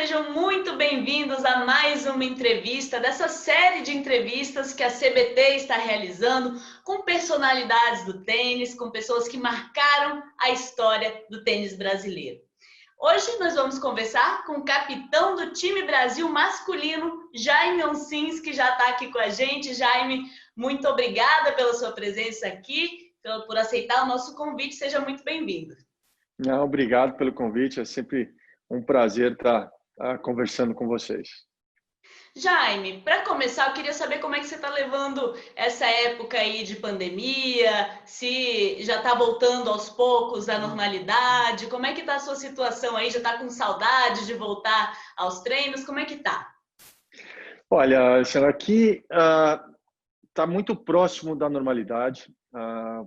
sejam muito bem-vindos a mais uma entrevista dessa série de entrevistas que a CBT está realizando com personalidades do tênis, com pessoas que marcaram a história do tênis brasileiro. Hoje nós vamos conversar com o capitão do time Brasil masculino, Jaime Oncins, que já está aqui com a gente. Jaime, muito obrigada pela sua presença aqui, por aceitar o nosso convite. Seja muito bem-vindo. Obrigado pelo convite. É sempre um prazer estar conversando com vocês. Jaime, para começar, eu queria saber como é que você está levando essa época aí de pandemia, se já está voltando aos poucos à normalidade, como é que está a sua situação aí? Já está com saudade de voltar aos treinos? Como é que está? Olha, aqui está muito próximo da normalidade.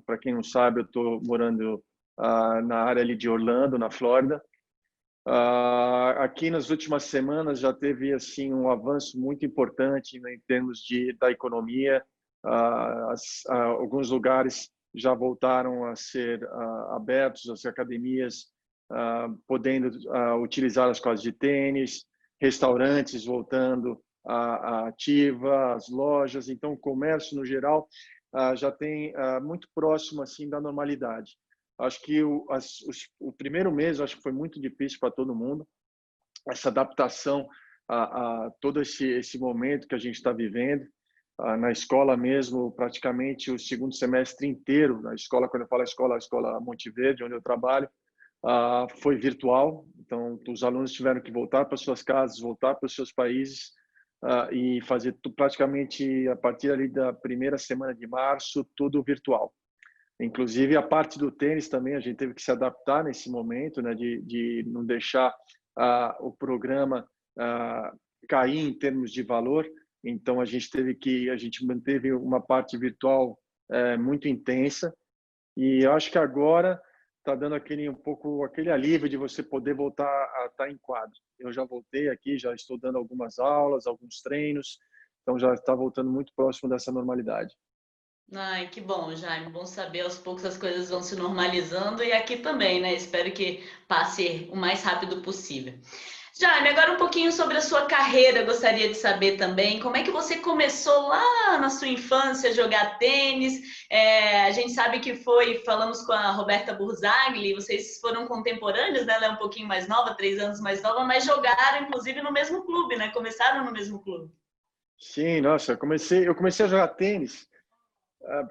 Para quem não sabe, eu estou morando na área ali de Orlando, na Flórida. Aqui nas últimas semanas já teve assim um avanço muito importante, né, em termos da economia. Alguns lugares já voltaram a ser abertos, as academias podendo utilizar as quadras de tênis, restaurantes voltando à ativa, as lojas. Então, o comércio no geral já tem muito próximo assim da normalidade. Acho que o primeiro mês acho que foi muito difícil para todo mundo, essa adaptação a todo esse momento que a gente está vivendo. Na escola mesmo, praticamente o segundo semestre inteiro, na escola, quando eu falo a escola Monte Verde, onde eu trabalho, foi virtual. Então, os alunos tiveram que voltar para suas casas, voltar para os seus países e fazer praticamente a partir ali da primeira semana de março, tudo virtual. Inclusive, a parte do tênis também, a gente teve que se adaptar nesse momento, né, de não deixar o programa cair em termos de valor. Então, a gente manteve uma parte virtual muito intensa. E eu acho que agora está dando aquele alívio de você poder voltar a estar em quadro. Eu já voltei aqui, já estou dando algumas aulas, alguns treinos. Então, já está voltando muito próximo dessa normalidade. Ai, que bom, Jaime. Bom saber, aos poucos as coisas vão se normalizando e aqui também, né? Espero que passe o mais rápido possível. Jaime, agora um pouquinho sobre a sua carreira, gostaria de saber também como é que você começou lá na sua infância a jogar tênis. A gente sabe que falamos com a Roberta Burzagli, vocês foram contemporâneos, né? Ela é um pouquinho mais nova, 3 anos mais nova, mas jogaram inclusive no mesmo clube, né? Começaram no mesmo clube. Sim, nossa, eu comecei a jogar tênis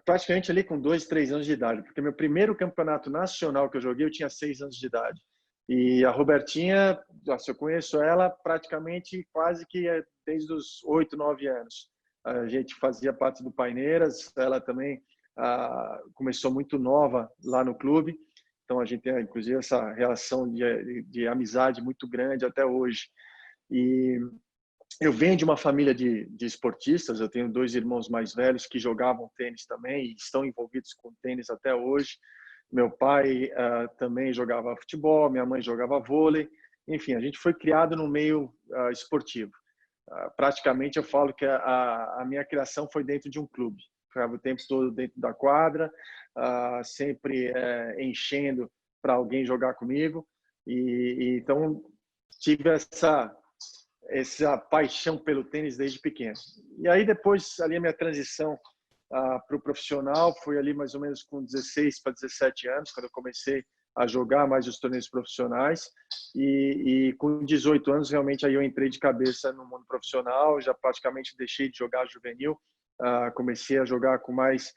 praticamente ali com 2, 3 anos de idade, porque meu primeiro campeonato nacional que eu joguei, eu tinha 6 anos de idade. E a Robertinha, nossa, eu conheço ela praticamente quase que desde os 8, 9 anos. A gente fazia parte do Paineiras, ela também começou muito nova lá no clube, então a gente tem inclusive essa relação de amizade muito grande até hoje. E eu venho de uma família de esportistas, eu tenho 2 irmãos mais velhos que jogavam tênis também e estão envolvidos com tênis até hoje. Meu pai também jogava futebol, minha mãe jogava vôlei. Enfim, a gente foi criado no meio esportivo. Praticamente eu falo que a minha criação foi dentro de um clube. Ficava o tempo todo dentro da quadra, sempre enchendo para alguém jogar comigo. Então tive essa paixão pelo tênis desde pequeno. E aí depois ali a minha transição para o profissional foi ali mais ou menos com 16 para 17 anos, quando eu comecei a jogar mais os torneios profissionais, e com 18 anos realmente aí eu entrei de cabeça no mundo profissional, já praticamente deixei de jogar juvenil, comecei a jogar com mais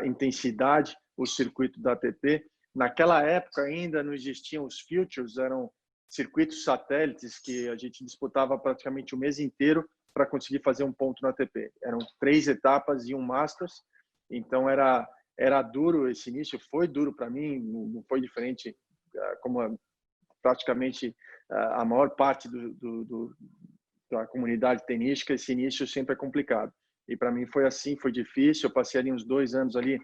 intensidade o circuito da ATP. Naquela época ainda não existiam os futures, eram circuitos satélites que a gente disputava praticamente o mês inteiro para conseguir fazer um ponto na ATP. Eram 3 etapas e um Masters, então era duro esse início, foi duro para mim, não foi diferente como praticamente a maior parte da comunidade tenística. Esse início sempre é complicado. E para mim foi assim, foi difícil. Eu passei ali uns 2 anos ali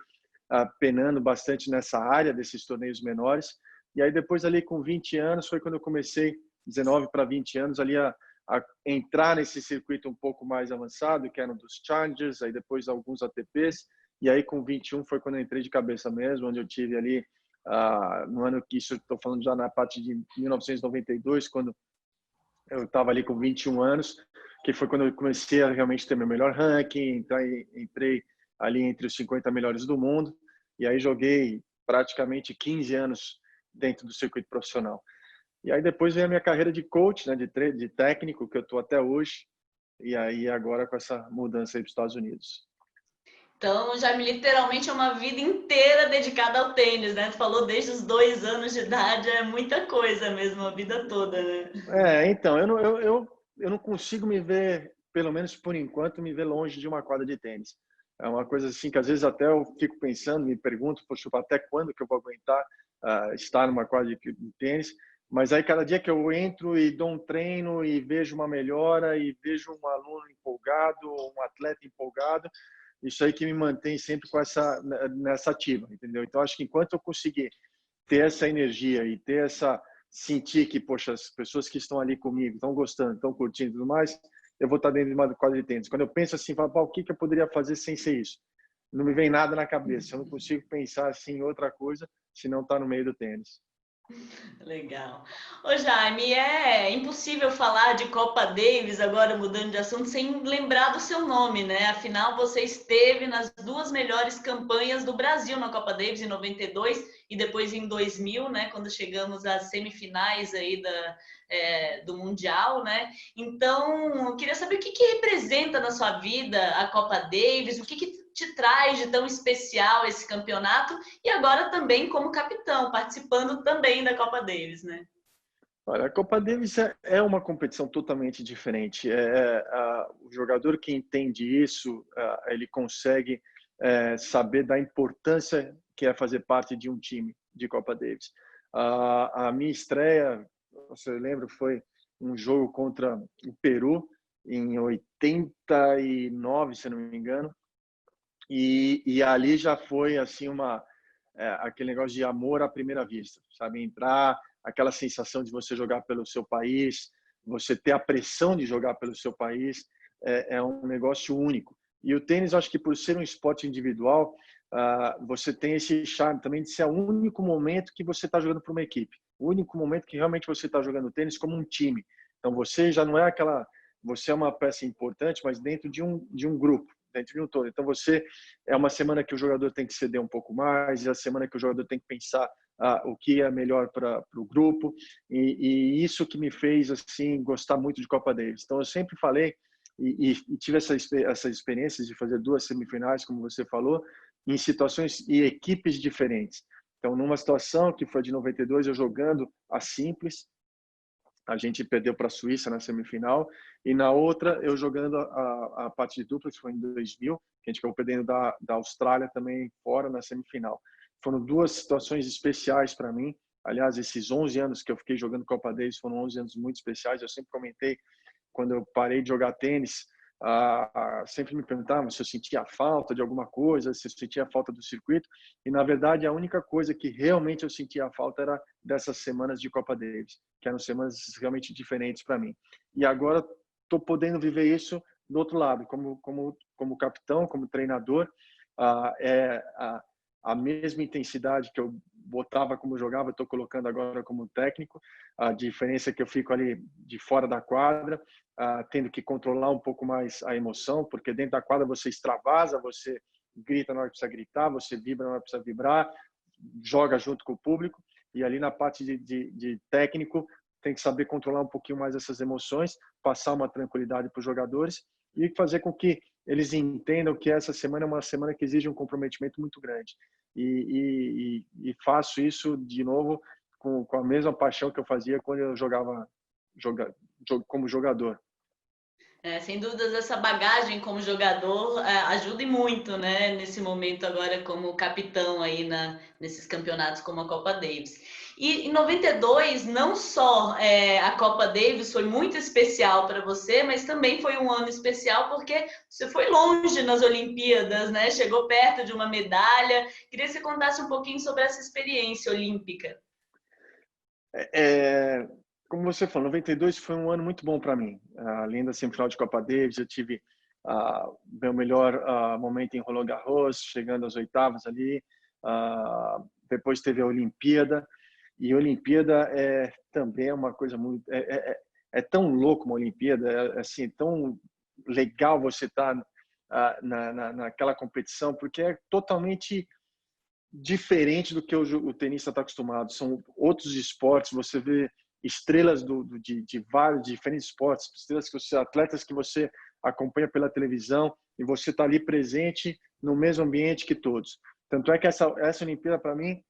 penando bastante nessa área desses torneios menores. E aí depois ali com 20 anos foi quando eu comecei, 19 para 20 anos, ali a entrar nesse circuito um pouco mais avançado, que eram dos Challengers, aí depois alguns ATPs. E aí com 21 foi quando eu entrei de cabeça mesmo, onde eu tive ali no ano que isso estou falando já na parte de 1992, quando Eu estava ali com 21 anos, que foi quando eu comecei a realmente ter meu melhor ranking, então entrei ali entre os 50 melhores do mundo, e aí joguei praticamente 15 anos dentro do circuito profissional. E aí depois veio a minha carreira de coach, né, de técnico, que eu estou até hoje, e aí agora com essa mudança aí para os Estados Unidos. Então, Jaime, literalmente é uma vida inteira dedicada ao tênis, né? Tu falou desde os 2 anos de idade, é muita coisa mesmo, a vida toda, né? Então, eu não consigo me ver, pelo menos por enquanto, me ver longe de uma quadra de tênis. É uma coisa assim que às vezes até eu fico pensando, me pergunto, poxa, até quando que eu vou aguentar estar numa quadra de tênis? Mas aí cada dia que eu entro e dou um treino e vejo uma melhora e vejo um aluno empolgado, um atleta empolgado, isso aí que me mantém sempre com nessa ativa, entendeu? Então acho que enquanto eu conseguir ter essa energia e ter essa sentir que, poxa, as pessoas que estão ali comigo estão gostando, estão curtindo e tudo mais, eu vou estar dentro de uma quadra de tênis. Quando eu penso assim, falo, o que eu poderia fazer sem ser isso? Não me vem nada na cabeça. Eu não consigo pensar assim em outra coisa se não está no meio do tênis. Legal. Ô Jaime, é impossível falar de Copa Davis, agora mudando de assunto, sem lembrar do seu nome, né? Afinal, você esteve nas 2 melhores campanhas do Brasil na Copa Davis, em 92 e depois em 2000, né? Quando chegamos às semifinais aí do Mundial, né? Então, eu queria saber o que representa na sua vida a Copa Davis, o que te traz de tão especial esse campeonato e agora também como capitão, participando também da Copa Davis, né? Olha, a Copa Davis é uma competição totalmente diferente. O jogador que entende isso, ele consegue saber da importância que é fazer parte de um time de Copa Davis. A minha estreia, você lembra, foi um jogo contra o Peru em 89, se não me engano, e ali já foi assim aquele negócio de amor à primeira vista, sabe? Entrar, aquela sensação de você jogar pelo seu país, você ter a pressão de jogar pelo seu país, é um negócio único. E o tênis, acho que por ser um esporte individual, você tem esse charme também de ser o único momento que você está jogando para uma equipe, o único momento que realmente você está jogando tênis como um time. Então você já não é você é uma peça importante, mas dentro de um grupo, dentro de um todo. Então você é uma semana que o jogador tem que ceder um pouco mais, é a semana que o jogador tem que pensar o que é melhor para o grupo, e isso que me fez assim gostar muito de Copa Davis. Então eu sempre falei e tive essas experiências de fazer 2 semifinais, como você falou, em situações e equipes diferentes. Então numa situação que foi de 92, eu jogando a simples, a gente perdeu para a Suíça na semifinal, e na outra eu jogando a parte de duplas, que foi em 2000, que a gente acabou perdendo da Austrália também fora na semifinal. Foram 2 situações especiais para mim. Aliás, esses 11 anos que eu fiquei jogando Copa Davis foram 11 anos muito especiais. Eu sempre comentei, quando eu parei de jogar tênis, sempre me perguntavam se eu sentia falta de alguma coisa, se eu sentia falta do circuito, e na verdade a única coisa que realmente eu sentia falta era dessas semanas de Copa Davis, que eram semanas realmente diferentes para mim. E agora estou podendo viver isso do outro lado, como capitão, como treinador, a mesma intensidade que eu botava como jogava, estou colocando agora como técnico. A diferença é que eu fico ali de fora da quadra, tendo que controlar um pouco mais a emoção, porque dentro da quadra você extravasa, você grita na hora que precisa gritar, você vibra na hora que precisa vibrar, joga junto com o público, e ali na parte de técnico tem que saber controlar um pouquinho mais essas emoções, passar uma tranquilidade para os jogadores e fazer com que eles entendam que essa semana é uma semana que exige um comprometimento muito grande. E faço isso de novo com a mesma paixão que eu fazia quando eu jogava como jogador. Sem dúvidas, essa bagagem como jogador ajuda e muito, né? Nesse momento agora como capitão aí nesses campeonatos como a Copa Davis. E em 92, não só a Copa Davis foi muito especial para você, mas também foi um ano especial porque você foi longe nas Olimpíadas, né? Chegou perto de uma medalha. Queria que você contasse um pouquinho sobre essa experiência olímpica. Como você falou, 92 foi um ano muito bom para mim. Além da semifinal de Copa Davis, eu tive meu melhor momento em Roland Garros, chegando às oitavas ali. Depois teve a Olimpíada, e a Olimpíada também é uma coisa muito é tão louco uma Olimpíada, é assim, tão legal você estar naquela competição, porque é totalmente diferente do que o tenista está acostumado. São outros esportes, você vê estrelas de vários diferentes esportes, estrelas que você, atletas que você acompanha pela televisão e você está ali presente no mesmo ambiente que todos. Tanto é que essa Olimpíada, para mim,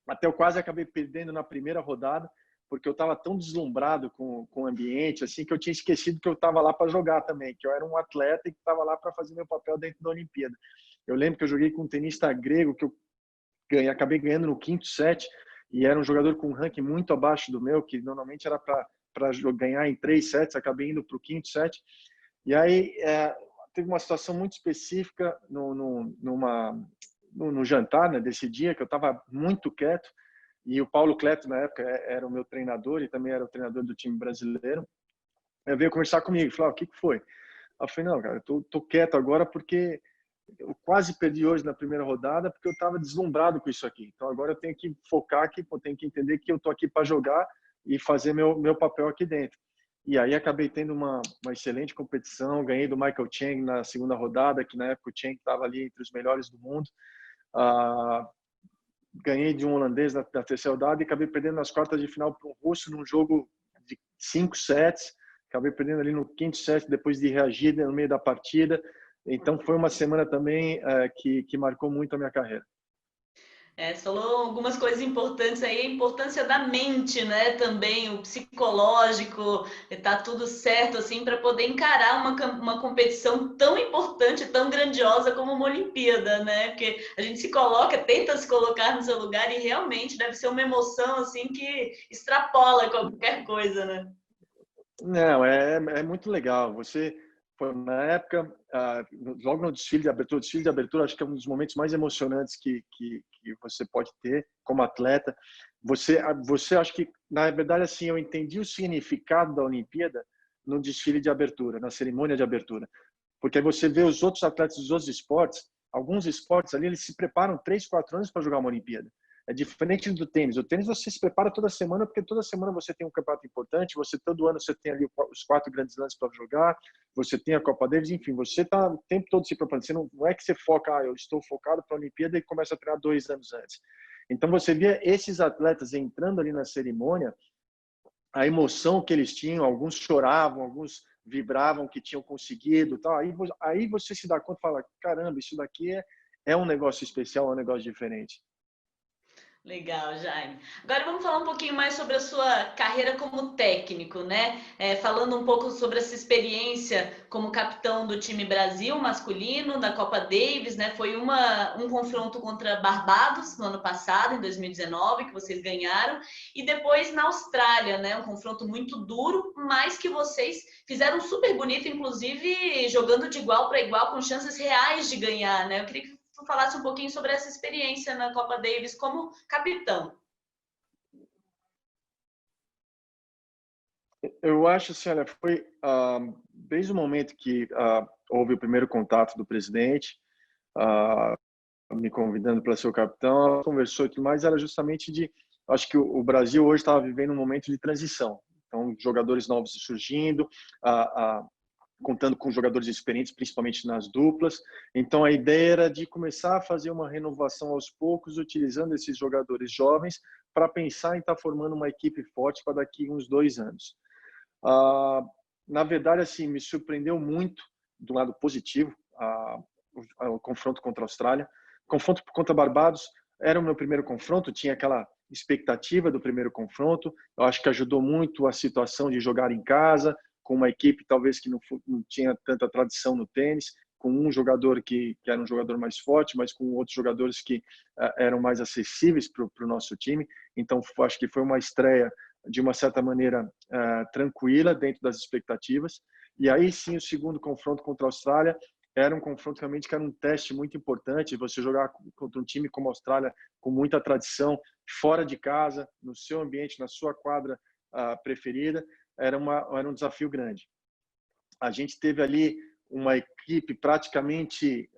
até eu quase acabei perdendo na primeira rodada, porque eu estava tão deslumbrado com o ambiente, assim, que eu tinha esquecido que eu estava lá para jogar também, que eu era um atleta e que estava lá para fazer meu papel dentro da Olimpíada. Eu lembro que eu joguei com um tenista grego, que eu acabei ganhando no quinto set, e era um jogador com um ranking muito abaixo do meu, que normalmente era para ganhar em 3 sets, acabei indo para o quinto set. E aí teve uma situação muito específica no jantar, né, desse dia, que eu estava muito quieto, e o Paulo Cleto, na época, era o meu treinador e também era o treinador do time brasileiro. Ele veio conversar comigo e falou: o que foi? Eu falei: não, cara, eu tô quieto agora porque eu quase perdi hoje na primeira rodada porque eu estava deslumbrado com isso aqui. Então agora eu tenho que focar aqui, eu tenho que entender que eu tô aqui para jogar e fazer meu papel aqui dentro. E aí acabei tendo uma excelente competição, ganhei do Michael Chang na segunda rodada, que na época o Chang estava ali entre os melhores do mundo. Ganhei de um holandês na terceira rodada e acabei perdendo nas quartas de final para um russo num jogo de 5 sets. Acabei perdendo ali no quinto set depois de reagir no meio da partida. Então foi uma semana também que marcou muito a minha carreira. Você falou algumas coisas importantes aí, a importância da mente, né? Também o psicológico, tá tudo certo assim para poder encarar uma competição tão importante, tão grandiosa como uma Olimpíada, né? Porque a gente se coloca, tenta se colocar no seu lugar e realmente deve ser uma emoção assim que extrapola qualquer coisa, né? Não, é muito legal. Você foi na época, logo no desfile de abertura, acho que é um dos momentos mais emocionantes que você pode ter como atleta. Você acho que, na verdade, assim, eu entendi o significado da Olimpíada no desfile de abertura, na cerimônia de abertura. Porque aí você vê os outros atletas dos outros esportes, alguns esportes ali, eles se preparam 3, 4 anos para jogar uma Olimpíada. É diferente do tênis. O tênis você se prepara toda semana, porque toda semana você tem um campeonato importante, todo ano você tem ali os 4 grandes lances para jogar, você tem a Copa Davis, enfim, você está o tempo todo se preparando. Você não é que você foca, eu estou focado para a Olimpíada e começa a treinar 2 anos antes. Então você via esses atletas entrando ali na cerimônia, a emoção que eles tinham, alguns choravam, alguns vibravam que tinham conseguido, tal. Aí você se dá conta e fala: caramba, isso daqui é um negócio especial, é um negócio diferente. Legal, Jaime. Agora vamos falar um pouquinho mais sobre a sua carreira como técnico, né? Falando um pouco sobre essa experiência como capitão do time Brasil masculino da Copa Davis, né? Foi um confronto contra Barbados no ano passado, em 2019, que vocês ganharam, e depois na Austrália, né? Um confronto muito duro, mas que vocês fizeram super bonito, inclusive jogando de igual para igual, com chances reais de ganhar, né? Eu queria que tu falasse um pouquinho sobre essa experiência na Copa Davis como capitão. Eu acho assim, olha, foi desde o momento que houve o primeiro contato do presidente, me convidando para ser o capitão, ela conversou e tudo mais, era justamente acho que o Brasil hoje estava vivendo um momento de transição. Então, jogadores novos surgindo, contando com jogadores experientes, principalmente nas duplas. Então, a ideia era de começar a fazer uma renovação aos poucos, utilizando esses jogadores jovens para pensar em estar formando uma equipe forte para daqui uns 2 anos. Na verdade, assim, me surpreendeu muito, do lado positivo, o confronto contra a Austrália. O confronto contra Barbados era o meu primeiro confronto, tinha aquela expectativa do primeiro confronto. Eu acho que ajudou muito a situação de jogar em casa, com uma equipe talvez que não tinha tanta tradição no tênis, com um jogador que era um jogador mais forte, mas com outros jogadores que eram mais acessíveis para o nosso time. Então, acho que foi uma estreia, de uma certa maneira, tranquila, dentro das expectativas. E aí sim, o segundo confronto contra a Austrália era um confronto realmente que era um teste muito importante. Você jogar contra um time como a Austrália, com muita tradição, fora de casa, no seu ambiente, na sua quadra preferida, era um desafio grande. A gente teve ali uma equipe praticamente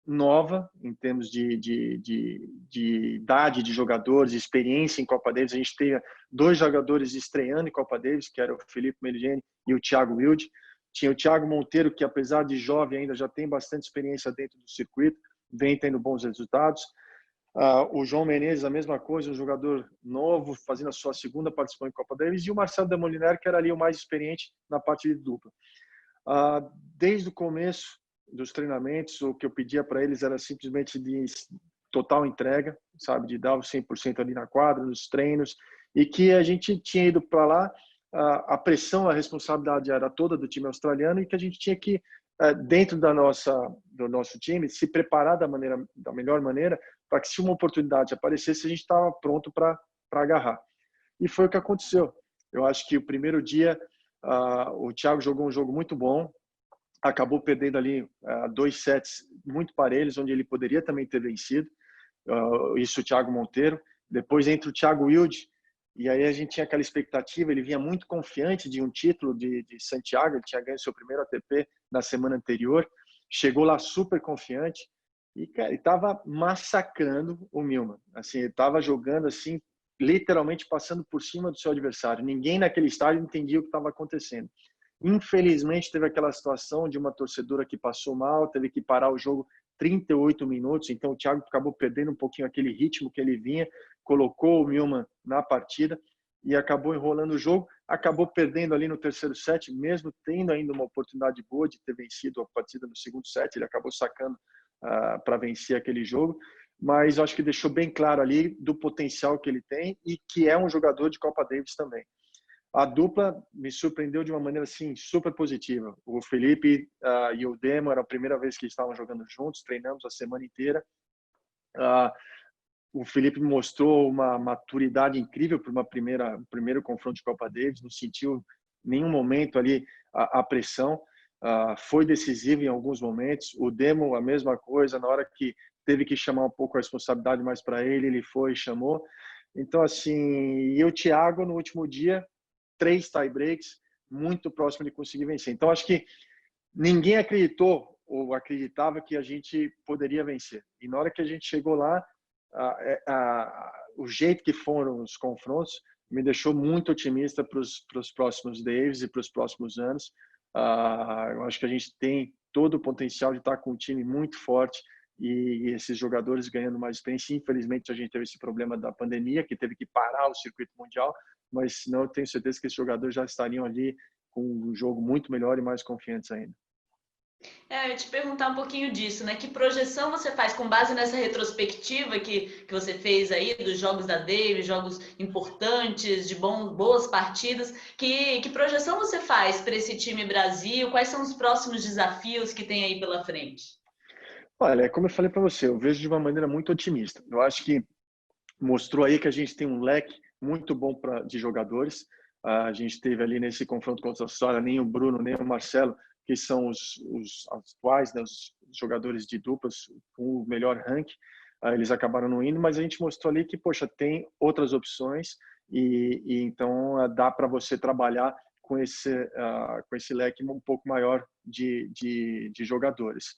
nova em termos de idade de jogadores, de experiência em Copa Davis. A gente teve 2 jogadores estreando em Copa Davis, que era o Felipe Meligeni e o Thiago Wilde. Tinha o Thiago Monteiro, que apesar de jovem ainda já tem bastante experiência dentro do circuito, vem tendo bons resultados. O João Menezes, a mesma coisa, um jogador novo, fazendo a sua segunda participação em Copa Davis, e o Marcelo Demoliner, que era ali o mais experiente na parte de dupla. Desde o começo dos treinamentos, o que eu pedia para eles era simplesmente de total entrega, sabe, de dar o 100% ali na quadra, nos treinos, e que a gente tinha ido para lá, a pressão, a responsabilidade era toda do time australiano, e que a gente tinha que, dentro do nosso time, se preparar da melhor maneira, para que se uma oportunidade aparecesse, a gente estava pronto para agarrar. E foi o que aconteceu. Eu acho que o primeiro dia, o Thiago jogou um jogo muito bom, acabou perdendo ali 2 sets muito parelhos, onde ele poderia também ter vencido. Isso o Thiago Monteiro. Depois entra o Thiago Wilde, e aí a gente tinha aquela expectativa, ele vinha muito confiante de um título de Santiago, ele tinha ganho seu primeiro ATP na semana anterior, chegou lá super confiante, e cara, ele estava massacrando o Millman. Assim, ele estava jogando assim, literalmente passando por cima do seu adversário. Ninguém naquele estádio entendia o que estava acontecendo. Infelizmente, teve aquela situação de uma torcedora que passou mal, teve que parar o jogo 38 minutos, então o Thiago acabou perdendo um pouquinho aquele ritmo que ele vinha, colocou o Millman na partida e acabou enrolando o jogo, acabou perdendo ali no terceiro set, mesmo tendo ainda uma oportunidade boa de ter vencido a partida no segundo set, ele acabou sacando para vencer aquele jogo, mas eu acho que deixou bem claro ali do potencial que ele tem e que é um jogador de Copa Davis também. A dupla me surpreendeu de uma maneira assim super positiva. O Felipe e o Demo era a primeira vez que estavam jogando juntos, treinamos a semana inteira. O Felipe mostrou uma maturidade incrível para um primeiro confronto de Copa Davis, não sentiu em nenhum momento ali a pressão. Foi decisivo em alguns momentos. O Demo, a mesma coisa, na hora que teve que chamar um pouco a responsabilidade mais para ele, ele foi e chamou. Então, assim, e o Thiago, no último dia, 3 tie-breaks, muito próximo de conseguir vencer. Então, acho que ninguém acreditou ou acreditava que a gente poderia vencer. E na hora que a gente chegou lá, o jeito que foram os confrontos me deixou muito otimista para os próximos Davis e para os próximos anos. Eu acho que a gente tem todo o potencial de estar com um time muito forte e esses jogadores ganhando mais experiência. Infelizmente, a gente teve esse problema da pandemia, que teve que parar o circuito mundial, mas senão eu tenho certeza que esses jogadores já estariam ali com um jogo muito melhor e mais confiantes ainda. Eu ia te perguntar um pouquinho disso, né? Que projeção você faz com base nessa retrospectiva que você fez aí dos jogos da Davis, jogos importantes, de boas partidas? Que projeção você faz para esse time Brasil? Quais são os próximos desafios que tem aí pela frente? Olha, como eu falei para você, eu vejo de uma maneira muito otimista. Eu acho que mostrou aí que a gente tem um leque muito bom de jogadores. A gente teve ali nesse confronto contra a Austrália nem o Bruno, nem o Marcelo, que são os atuais, né, os jogadores de duplas com o melhor ranking. Eles acabaram não indo, mas a gente mostrou ali que, poxa, tem outras opções e então dá para você trabalhar com esse leque um pouco maior de jogadores.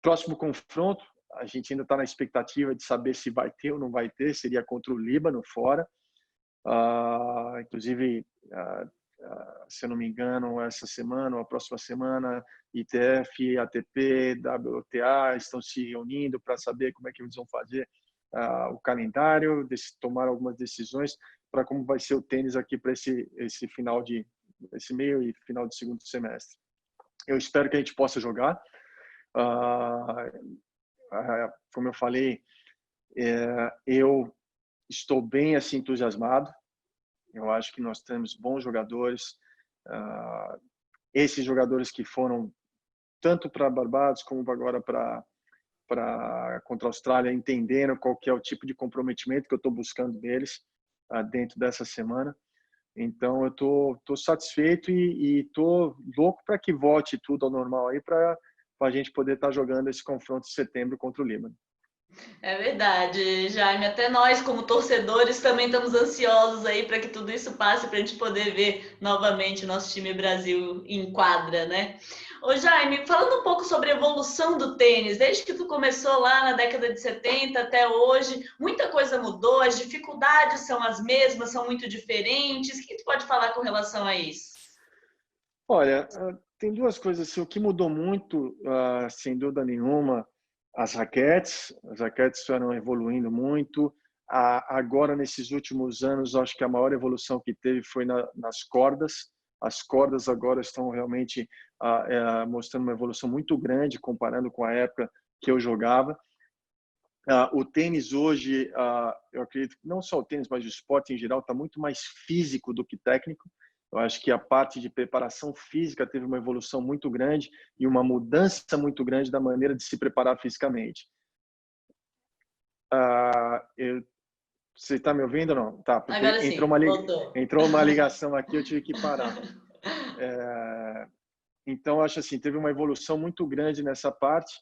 Próximo confronto, a gente ainda está na expectativa de saber se vai ter ou não vai ter, seria contra o Líbano fora. Inclusive, se eu não me engano, essa semana ou a próxima semana, ITF, ATP, WTA estão se reunindo para saber como é que eles vão fazer o calendário, tomar algumas decisões para como vai ser o tênis aqui para esse meio e final de segundo semestre. Eu espero que a gente possa jogar. Como eu falei, eu estou bem assim entusiasmado. Eu acho que nós temos bons jogadores. Esses jogadores que foram tanto para Barbados como agora contra a Austrália entenderam qual que é o tipo de comprometimento que eu estou buscando deles dentro dessa semana. Então eu tô satisfeito e tô louco para que volte tudo ao normal aí para a gente poder estar jogando esse confronto de setembro contra o Líbano. É verdade, Jaime. Até nós, como torcedores, também estamos ansiosos aí para que tudo isso passe para a gente poder ver novamente o nosso time Brasil em quadra, né? Ô Jaime, falando um pouco sobre a evolução do tênis, desde que tu começou lá na década de 70 até hoje, muita coisa mudou, as dificuldades são as mesmas, são muito diferentes. O que tu pode falar com relação a isso? Olha, tem duas coisas assim, o que mudou muito, sem dúvida nenhuma, as raquetes foram evoluindo muito. Agora, nesses últimos anos, acho que a maior evolução que teve foi nas cordas. As cordas agora estão realmente mostrando uma evolução muito grande comparando com a época que eu jogava. O tênis hoje, eu acredito que não só o tênis, mas o esporte em geral está muito mais físico do que técnico. Eu acho que a parte de preparação física teve uma evolução muito grande e uma mudança muito grande da maneira de se preparar fisicamente. Você está me ouvindo ou não? Tá, porque Agora sim, voltou. entrou uma ligação aqui, eu tive que parar. Então, acho assim, teve uma evolução muito grande nessa parte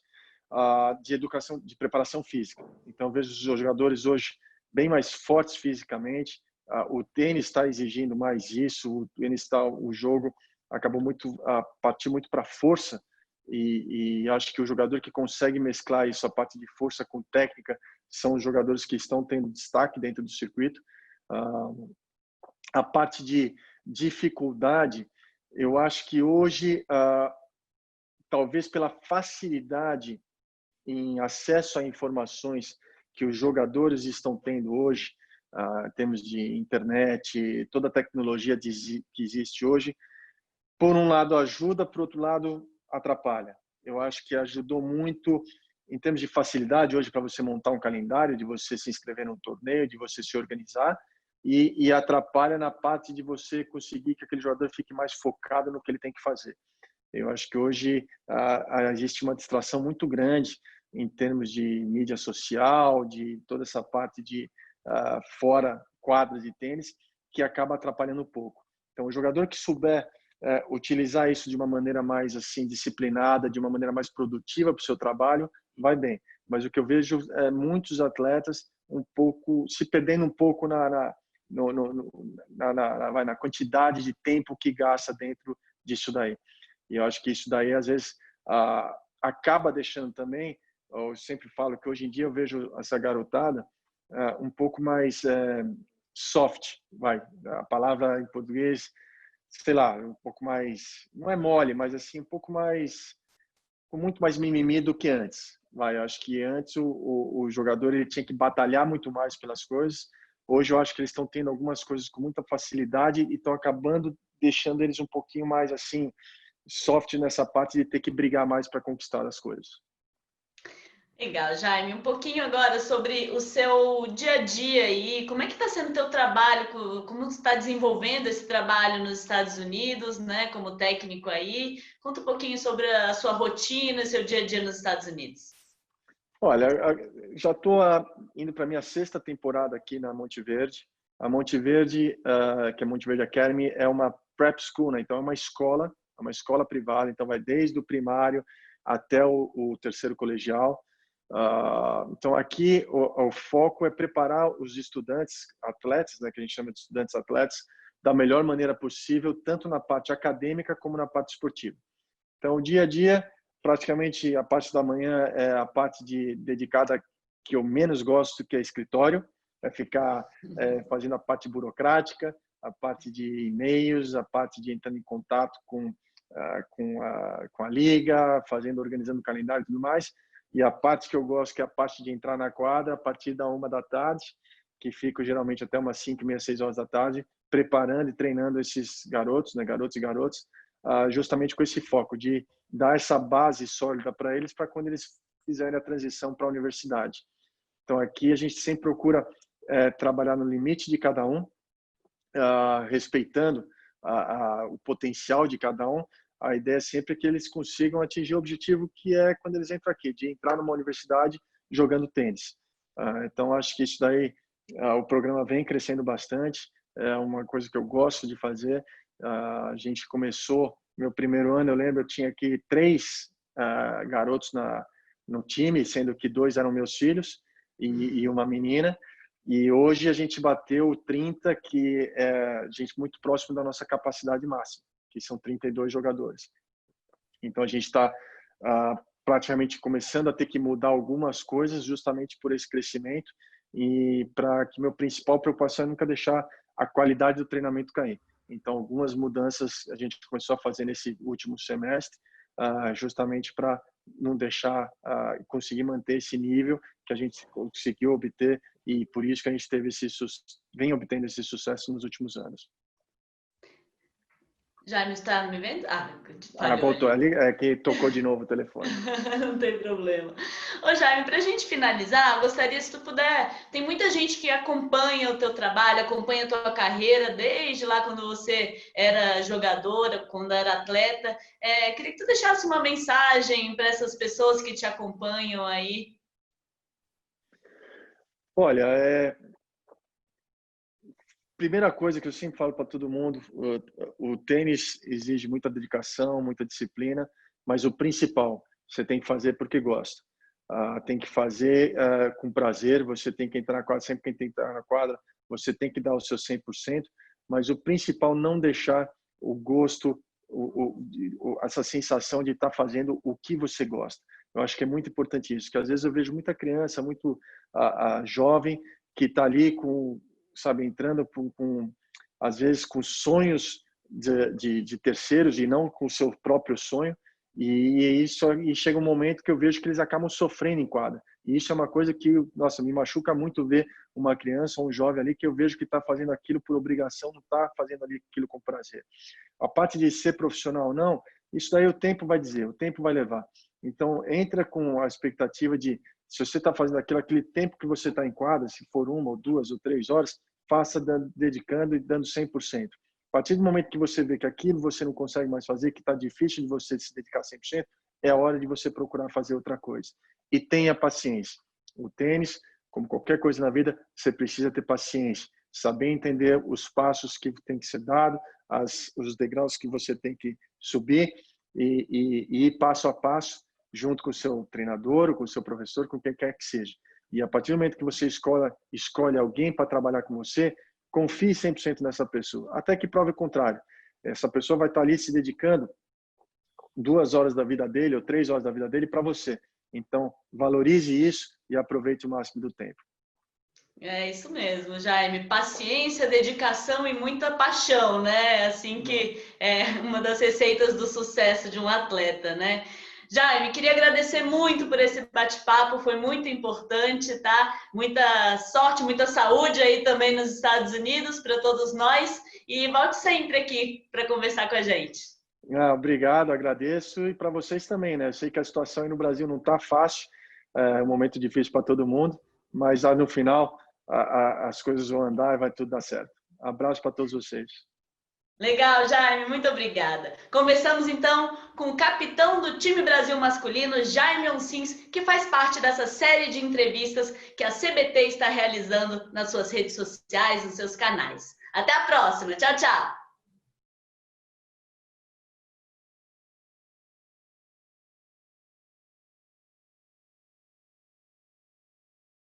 de educação, de preparação física. Então, vejo os jogadores hoje bem mais fortes fisicamente. O tênis está exigindo mais isso. O tênis o jogo acabou muito partir muito para força e acho que o jogador que consegue mesclar isso, a parte de força com técnica, são os jogadores que estão tendo destaque dentro do circuito. A parte de dificuldade, eu acho que hoje, talvez pela facilidade em acesso a informações que os jogadores estão tendo hoje, em termos de internet, toda a tecnologia que existe hoje, por um lado ajuda, por outro lado atrapalha. Eu acho que ajudou muito em termos de facilidade hoje para você montar um calendário, de você se inscrever num torneio, de você se organizar, e atrapalha na parte de você conseguir que aquele jogador fique mais focado no que ele tem que fazer. Eu acho que hoje existe uma distração muito grande em termos de mídia social, de toda essa parte de fora quadras de tênis, que acaba atrapalhando um pouco. Então, o jogador que souber utilizar isso de uma maneira mais assim disciplinada, de uma maneira mais produtiva para o seu trabalho, vai bem. Mas o que eu vejo é muitos atletas um pouco se perdendo um pouco na quantidade de tempo que gasta dentro disso daí. E eu acho que isso daí, às vezes, acaba deixando também, eu sempre falo que hoje em dia eu vejo essa garotada um pouco mais soft, a palavra em português, sei lá, um pouco mais, não é mole, mas assim, um pouco mais, com muito mais mimimi do que antes. Eu acho que antes o jogador ele tinha que batalhar muito mais pelas coisas. Hoje eu acho que eles estão tendo algumas coisas com muita facilidade e estão acabando deixando eles um pouquinho mais assim, soft nessa parte de ter que brigar mais para conquistar as coisas. Legal, Jaime. Um pouquinho agora sobre o seu dia a dia aí. Como é que está sendo o teu trabalho? Como você está desenvolvendo esse trabalho nos Estados Unidos, né? Como técnico aí. Conta um pouquinho sobre a sua rotina, seu dia a dia nos Estados Unidos. Olha, já estou indo para a minha sexta temporada aqui na Monte Verde. A Monte Verde, que é a Monte Verde Academy, é uma prep school, né? Então é uma escola privada. Então vai desde o primário até o terceiro colegial. Então aqui o foco é preparar os estudantes atletas, né, que a gente chama de estudantes atletas, da melhor maneira possível, tanto na parte acadêmica como na parte esportiva. Então o dia a dia, praticamente a parte da manhã é a parte dedicada que eu menos gosto, que é escritório, é ficar fazendo a parte burocrática, a parte de e-mails, a parte de entrando em contato com a liga, organizando o calendário e tudo mais. E a parte que eu gosto, que é a parte de entrar na quadra, a partir da 1 da tarde, que fico geralmente até umas 5:30, 6 horas da tarde, preparando e treinando esses garotos, né, garotos e garotas, justamente com esse foco de dar essa base sólida para eles, para quando eles fizerem a transição para a universidade. Então, aqui a gente sempre procura trabalhar no limite de cada um, respeitando o potencial de cada um. A ideia sempre é que eles consigam atingir o objetivo que é quando eles entram aqui, de entrar numa universidade jogando tênis. Então, acho que isso daí, o programa vem crescendo bastante, é uma coisa que eu gosto de fazer. A gente começou, meu primeiro ano, eu lembro, eu tinha aqui 3 garotos no time, sendo que 2 eram meus filhos e uma menina. E hoje a gente bateu 30, que é gente muito próximo da nossa capacidade máxima, que são 32 jogadores. Então a gente está praticamente começando a ter que mudar algumas coisas justamente por esse crescimento e para que meu principal preocupação é nunca deixar a qualidade do treinamento cair. Então algumas mudanças a gente começou a fazer nesse último semestre, justamente para não deixar, conseguir manter esse nível que a gente conseguiu obter e por isso que a gente vem obtendo esse sucesso nos últimos anos. Jaime, está me vendo? Falhou voltou ali. É que tocou de novo o telefone. Não tem problema. Ô Jaime, para a gente finalizar, gostaria, se tu puder, tem muita gente que acompanha o teu trabalho, acompanha a tua carreira, desde lá quando você era jogadora, quando era atleta. Queria que tu deixasse uma mensagem para essas pessoas que te acompanham aí. Olha, primeira coisa que eu sempre falo para todo mundo, o tênis exige muita dedicação, muita disciplina, mas o principal, você tem que fazer porque gosta. Tem que fazer com prazer, você tem que entrar na quadra, sempre que tem que entrar na quadra, você tem que dar o seu 100%, mas o principal, não deixar o gosto, essa sensação de estar fazendo o que você gosta. Eu acho que é muito importante isso, que às vezes eu vejo muita criança, muito jovem, que está ali entrando às vezes com sonhos de terceiros e não com o seu próprio sonho, e chega um momento que eu vejo que eles acabam sofrendo em quadra. E isso é uma coisa que, nossa, me machuca muito ver uma criança ou um jovem ali que eu vejo que está fazendo aquilo por obrigação, não está fazendo ali aquilo com prazer. A parte de ser profissional ou não, isso daí o tempo vai dizer, o tempo vai levar. Então, entra com a expectativa de, se você está fazendo aquele tempo que você está em quadra, se for 1 ou 2 ou 3 horas, faça dedicando e dando 100%. A partir do momento que você vê que aquilo você não consegue mais fazer, que está difícil de você se dedicar 100%, é a hora de você procurar fazer outra coisa. E tenha paciência. O tênis, como qualquer coisa na vida, você precisa ter paciência, saber entender os passos que tem que ser dado, os degraus que você tem que subir e ir passo a passo, junto com o seu treinador, com o seu professor, com quem quer que seja. E a partir do momento que você escolhe alguém para trabalhar com você, confie 100% nessa pessoa, até que prove o contrário. Essa pessoa vai estar ali se dedicando 2 horas da vida dele ou 3 horas da vida dele para você. Então, valorize isso e aproveite o máximo do tempo. É isso mesmo, Jaime. Paciência, dedicação e muita paixão, né? Assim que é uma das receitas do sucesso de um atleta, né? Jaime, queria agradecer muito por esse bate-papo, foi muito importante, tá? Muita sorte, muita saúde aí também nos Estados Unidos para todos nós e volte sempre aqui para conversar com a gente. Obrigado, agradeço e para vocês também, né? Eu sei que a situação aí no Brasil não está fácil, é um momento difícil para todo mundo, mas lá no final as coisas vão andar e vai tudo dar certo. Abraço para todos vocês. Legal, Jaime, muito obrigada. Conversamos então com o capitão do time Brasil masculino, Jaime Oncins, que faz parte dessa série de entrevistas que a CBT está realizando nas suas redes sociais, nos seus canais. Até a próxima, tchau, tchau!